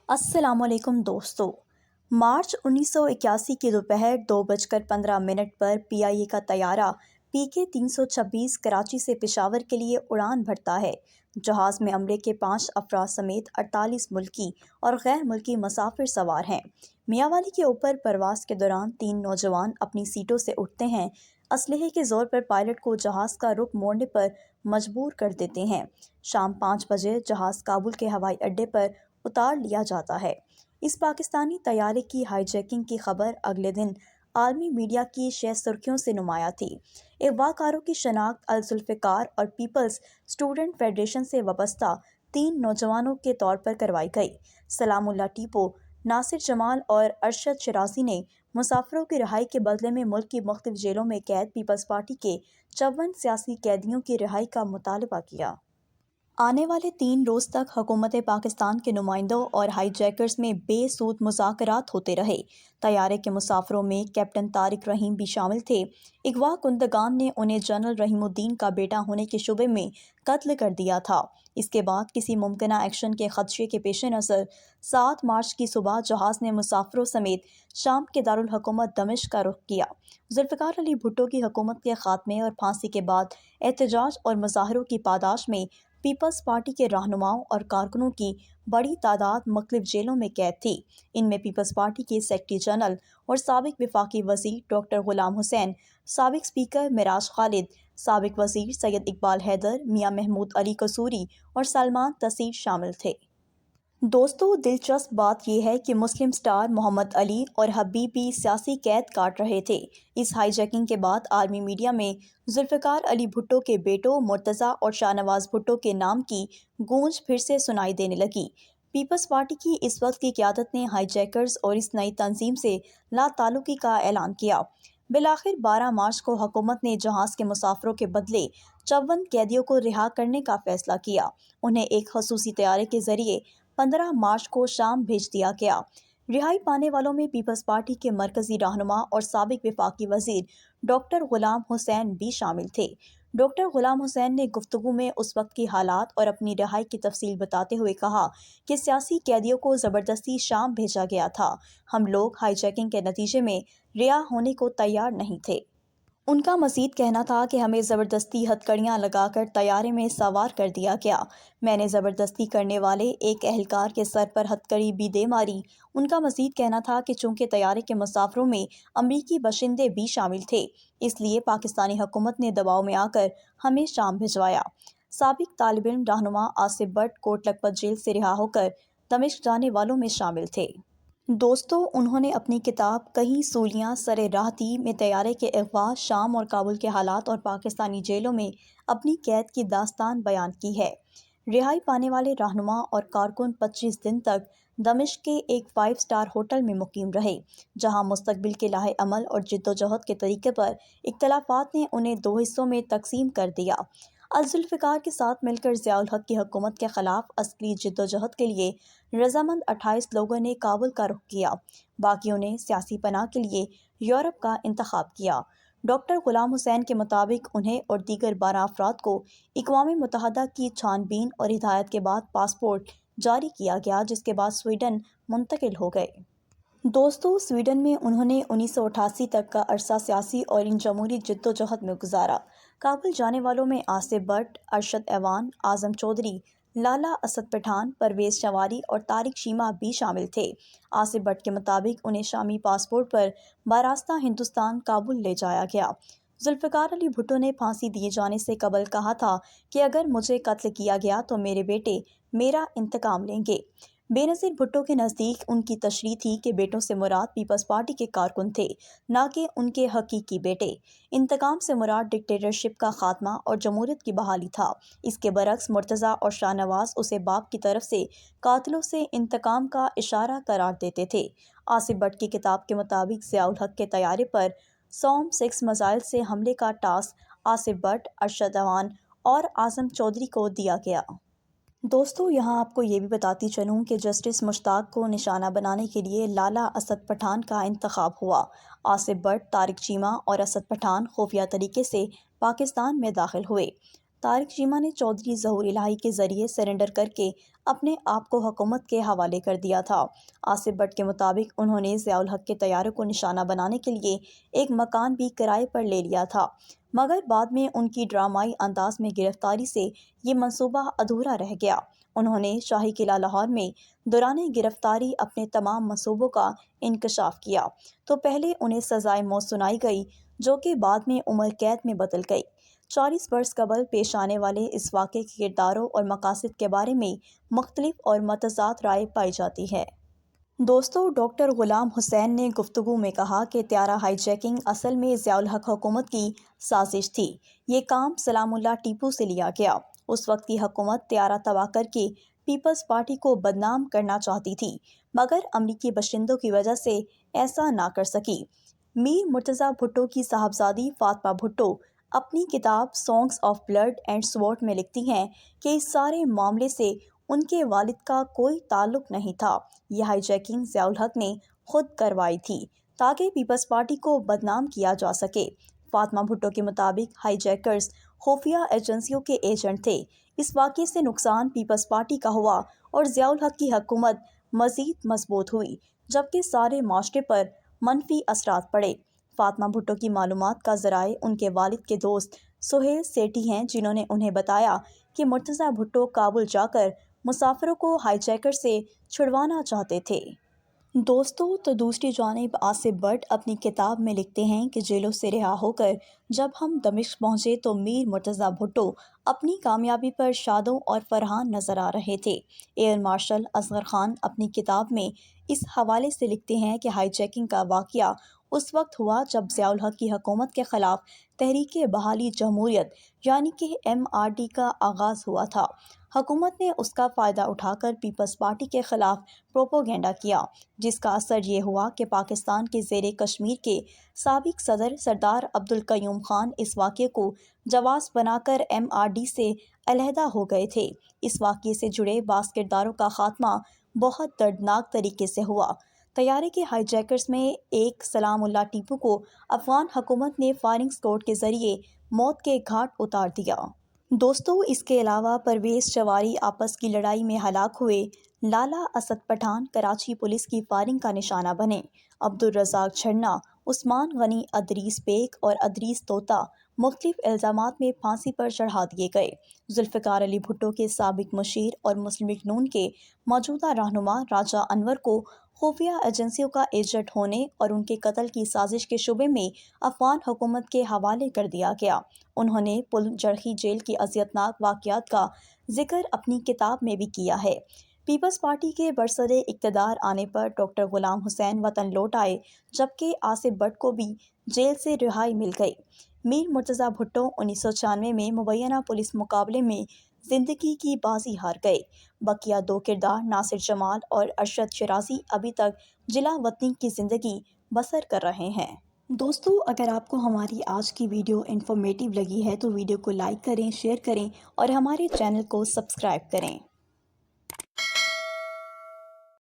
السلام علیکم دوستو۔ مارچ 1981 کی دوپہر 2:15 پر پی آئی اے کا طیارہ PK 326 کراچی سے پشاور کے لیے اڑان بھرتا ہے۔ جہاز میں عملے کے 5 افراد سمیت 48 ملکی اور غیر ملکی مسافر سوار ہیں۔ میاں والی کے اوپر پرواز کے دوران 3 نوجوان اپنی سیٹوں سے اٹھتے ہیں۔ اسلحے کے زور پر پائلٹ کو جہاز کا رخ موڑنے پر مجبور کر دیتے ہیں۔ شام 5 بجے جہاز کابل کے ہوائی اڈے پر اتار لیا جاتا ہے۔ اس پاکستانی طیارے کی ہائی جیکنگ کی خبر اگلے دن عالمی میڈیا کی 6 سرخیوں سے نمایاں تھی۔ اغوا کاروں کی شناخت الذوالفقار اور پیپلز اسٹوڈنٹ فیڈریشن سے وابستہ 3 نوجوانوں کے طور پر کروائی گئی۔ سلام اللہ ٹیپو، ناصر جمال اور ارشد شرازی نے مسافروں کی رہائی کے بدلے میں ملک کی مختلف جیلوں میں قید پیپلز پارٹی کے 54 سیاسی قیدیوں کی رہائی کا مطالبہ کیا۔ آنے والے 3 روز تک حکومت پاکستان کے نمائندوں اور ہائی جیکرز میں بے سود مذاکرات ہوتے رہے۔ طیارے کے مسافروں میں کیپٹن طارق رحیم بھی شامل تھے۔ اغوا کنندگان نے انہیں جنرل رحیم الدین کا بیٹا ہونے کے شبے میں قتل کر دیا تھا۔ اس کے بعد کسی ممکنہ ایکشن کے خدشے کے پیش نظر 7 مارچ کی صبح جہاز نے مسافروں سمیت شام کے دارالحکومت دمشق کا رخ کیا۔ ذوالفقار علی بھٹو کی حکومت کے خاتمے اور پھانسی کے بعد احتجاج اور مظاہروں کی پاداش میں پیپلز پارٹی کے رہنماؤں اور کارکنوں کی بڑی تعداد مختلف جیلوں میں قید تھی۔ ان میں پیپلز پارٹی کے سیکرٹری جنرل اور سابق وفاقی وزیر ڈاکٹر غلام حسین، سابق اسپیکر معراج خالد، سابق وزیر سید اقبال حیدر، میاں محمود علی قصوری اور سلمان تسیر شامل تھے۔ دوستو، دلچسپ بات یہ ہے کہ مسلم سٹار محمد علی اور حبیب بھی سیاسی قید کاٹ رہے تھے۔ اس ہائی جیکنگ کے بعد عالمی میڈیا میں ذوالفقار علی بھٹو کے بیٹوں مرتضیٰ اور شاہ نواز بھٹو کے نام کی گونج پھر سے سنائی دینے لگی۔ پیپلز پارٹی کی اس وقت کی قیادت نے ہائی جیکرز اور اس نئی تنظیم سے لا تعلقی کا اعلان کیا۔ بالآخر 12 مارچ کو حکومت نے جہاز کے مسافروں کے بدلے 54 قیدیوں کو رہا کرنے کا فیصلہ کیا۔ انہیں ایک خصوصی طیارے کے ذریعے 15 مارچ کو شام بھیج دیا گیا۔ رہائی پانے والوں میں پیپلز پارٹی کے مرکزی رہنما اور سابق وفاقی وزیر ڈاکٹر غلام حسین بھی شامل تھے۔ ڈاکٹر غلام حسین نے گفتگو میں اس وقت کی حالات اور اپنی رہائی کی تفصیل بتاتے ہوئے کہا کہ سیاسی قیدیوں کو زبردستی شام بھیجا گیا تھا۔ ہم لوگ ہائی جیکنگ کے نتیجے میں رہا ہونے کو تیار نہیں تھے۔ ان کا مزید کہنا تھا کہ ہمیں زبردستی ہتھکڑیاں لگا کر طیارے میں سوار کر دیا گیا۔ میں نے زبردستی کرنے والے ایک اہلکار کے سر پر ہتھکڑی بھی دے ماری۔ ان کا مزید کہنا تھا کہ چونکہ طیارے کے مسافروں میں امریکی باشندے بھی شامل تھے، اس لیے پاکستانی حکومت نے دباؤ میں آ کر ہمیں شام بھجوایا۔ سابق طالب علم رہنما آصف بٹ کوٹ لکھپت جیل سے رہا ہو کر دمشق جانے والوں میں شامل تھے۔ دوستو، انہوں نے اپنی کتاب کہیں سولیاں سر راہ تھی میں طیارے کے اغوا، شام اور کابل کے حالات اور پاکستانی جیلوں میں اپنی قید کی داستان بیان کی ہے۔ رہائی پانے والے رہنما اور کارکن 25 دن تک دمشق کے ایک 5 اسٹار ہوٹل میں مقیم رہے، جہاں مستقبل کے لائحہ عمل اور جدوجہد کے طریقے پر اختلافات نے انہیں 2 حصوں میں تقسیم کر دیا۔ الذوالفقار کے ساتھ مل کر ضیاء الحق کی حکومت کے خلاف عسکری جدوجہد کے لیے رضامند 28 لوگوں نے کابل کا رخ کیا، باقیوں نے سیاسی پناہ کے لیے یورپ کا انتخاب کیا۔ ڈاکٹر غلام حسین کے مطابق انہیں اور دیگر 12 افراد کو اقوام متحدہ کی چھان بین اور ہدایت کے بعد پاسپورٹ جاری کیا گیا، جس کے بعد سویڈن منتقل ہو گئے۔ دوستو، سویڈن میں انہوں نے 1988 تک کا عرصہ سیاسی اور جمہوری جدوجہد میں گزارا۔ کابل جانے والوں میں آصف بٹ، ارشد ایوان، اعظم چودھری، لالا اسد پٹھان، پرویز شنواری اور طارق شیمہ بھی شامل تھے۔ آصف بٹ کے مطابق انہیں شامی پاسپورٹ پر براستہ ہندوستان کابل لے جایا گیا۔ ذوالفقار علی بھٹو نے پھانسی دیے جانے سے قبل کہا تھا کہ اگر مجھے قتل کیا گیا تو میرے بیٹے میرا انتقام لیں گے۔ بے نظیر بھٹو کے نزدیک ان کی تشریح تھی کہ بیٹوں سے مراد پیپلز پارٹی کے کارکن تھے، نہ کہ ان کے حقیقی بیٹے۔ انتقام سے مراد ڈکٹیٹرشپ کا خاتمہ اور جمہوریت کی بحالی تھا۔ اس کے برعکس مرتضیٰ اور شاہ نواز اسے باپ کی طرف سے قاتلوں سے انتقام کا اشارہ قرار دیتے تھے۔ آصف بٹ کی کتاب کے مطابق ضیاء الحق کے طیارے پر سوم 6 میزائل سے حملے کا ٹاسک آصف بٹ، ارشد ایوان اور اعظم چودھری کو دیا گیا۔ دوستو، یہاں آپ کو یہ بھی بتاتی چلوں کہ جسٹس مشتاق کو نشانہ بنانے کے لیے لالا اسد پٹھان کا انتخاب ہوا۔ آصف بٹ، طارق شیمہ اور اسد پٹھان خفیہ طریقے سے پاکستان میں داخل ہوئے۔ طارق چیمہ نے چودھری ظہور الہی کے ذریعے سرنڈر کر کے اپنے آپ کو حکومت کے حوالے کر دیا تھا۔ آصف بٹ کے مطابق انہوں نے ضیاء الحق کے طیارے کو نشانہ بنانے کے لیے ایک مکان بھی کرائے پر لے لیا تھا، مگر بعد میں ان کی ڈرامائی انداز میں گرفتاری سے یہ منصوبہ ادھورا رہ گیا۔ انہوں نے شاہی قلعہ لاہور میں دوران گرفتاری اپنے تمام منصوبوں کا انکشاف کیا تو پہلے انہیں سزائے موت سنائی گئی، جو کہ بعد میں عمر قید میں بدل گئی۔ 40 برس قبل پیش آنے والے اس واقعے کے کرداروں اور مقاصد کے بارے میں مختلف اور متضاد رائے پائی جاتی ہے۔ دوستو، ڈاکٹر غلام حسین نے گفتگو میں کہا کہ طیارہ ہائی جیکنگ اصل میں ضیاء الحق حکومت کی سازش تھی۔ یہ کام سلام اللہ ٹیپو سے لیا گیا۔ اس وقت کی حکومت طیارہ تباہ کر کے پیپلز پارٹی کو بدنام کرنا چاہتی تھی، مگر امریکی باشندوں کی وجہ سے ایسا نہ کر سکی۔ میر مرتضیٰ بھٹو کی صاحبزادی فاطمہ بھٹو اپنی کتاب سانگز آف بلڈ اینڈ سوورڈ میں لکھتی ہیں کہ اس سارے معاملے سے ان کے والد کا کوئی تعلق نہیں تھا۔ یہ ہائی جیکنگ ضیاء الحق نے خود کروائی تھی تاکہ پیپلز پارٹی کو بدنام کیا جا سکے۔ فاطمہ بھٹو کے مطابق ہائی جیکرز خفیہ ایجنسیوں کے ایجنٹ تھے۔ اس واقعے سے نقصان پیپلز پارٹی کا ہوا اور ضیاء الحق کی حکومت مزید مضبوط ہوئی، جبکہ سارے معاشرے پر منفی اثرات پڑے۔ فاطمہ بھٹو کی معلومات کا ذرائع ان کے والد کے دوست سہیل سیٹھی ہیں، جنہوں نے انہیں بتایا کہ مرتضیٰ بھٹو کابل جا کر مسافروں کو ہائی جیکر سے چھڑوانا چاہتے تھے۔ دوستو، تو دوسری جانب آصف بٹ اپنی کتاب میں لکھتے ہیں کہ جیلوں سے رہا ہو کر جب ہم دمشق پہنچے تو میر مرتضیٰ بھٹو اپنی کامیابی پر شادو اور فرحان نظر آ رہے تھے۔ ایئر مارشل اصغر خان اپنی کتاب میں اس حوالے سے لکھتے ہیں کہ ہائی جیکنگ کا واقعہ اس وقت ہوا جب ضیاء الحق کی حکومت کے خلاف تحریک بحالی جمہوریت یعنی کہ MRD کا آغاز ہوا تھا۔ حکومت نے اس کا فائدہ اٹھا کر پیپلز پارٹی کے خلاف پروپیگنڈا کیا، جس کا اثر یہ ہوا کہ پاکستان کے زیر کشمیر کے سابق صدر سردار عبدالقیوم خان اس واقعے کو جواز بنا کر MRD سے علیحدہ ہو گئے تھے۔ اس واقعے سے جڑے بعض کرداروں کا خاتمہ بہت دردناک طریقے سے ہوا۔ طیارے کے ہائی جیکرز میں ایک سلام اللہ ٹیپو کو افغان حکومت نے فائرنگ اسکواڈ کے ذریعے موت کے گھاٹ اتار دیا۔ دوستو، اس کے علاوہ پرویز چواری آپس کی لڑائی میں ہلاک ہوئے، لالا اسد پٹھان کراچی پولیس کی فائرنگ کا نشانہ بنے، عبدالرزاق چھڑنا، عثمان غنی ادریس بیگ اور ادریس طوطا مختلف الزامات میں پھانسی پر چڑھا دیے گئے۔ ذوالفقار علی بھٹو کے سابق مشیر اور مسلم لیگ نون کے موجودہ رہنما راجہ انور کو خفیہ ایجنسیوں کا ایجنٹ ہونے اور ان کے قتل کی سازش کے شبے میں افغان حکومت کے حوالے کر دیا گیا۔ انہوں نے پل جرخی جیل کی اذیتناک واقعات کا ذکر اپنی کتاب میں بھی کیا ہے۔ پیپلز پارٹی کے برسر اقتدار آنے پر ڈاکٹر غلام حسین وطن لوٹ آئے، جبکہ آصف بٹ کو بھی جیل سے رہائی مل گئی۔ میر مرتضیٰ بھٹو 1996 میں مبینہ پولیس مقابلے میں زندگی کی بازی ہار گئے۔ بقیہ دو کردار ناصر جمال اور ارشد شیرازی ابھی تک جلا وطنی کی زندگی بسر کر رہے ہیں۔ دوستو، اگر آپ کو ہماری آج کی ویڈیو انفارمیٹیو لگی ہے تو ویڈیو کو لائک کریں، شیئر کریں اور ہمارے چینل کو سبسکرائب کریں۔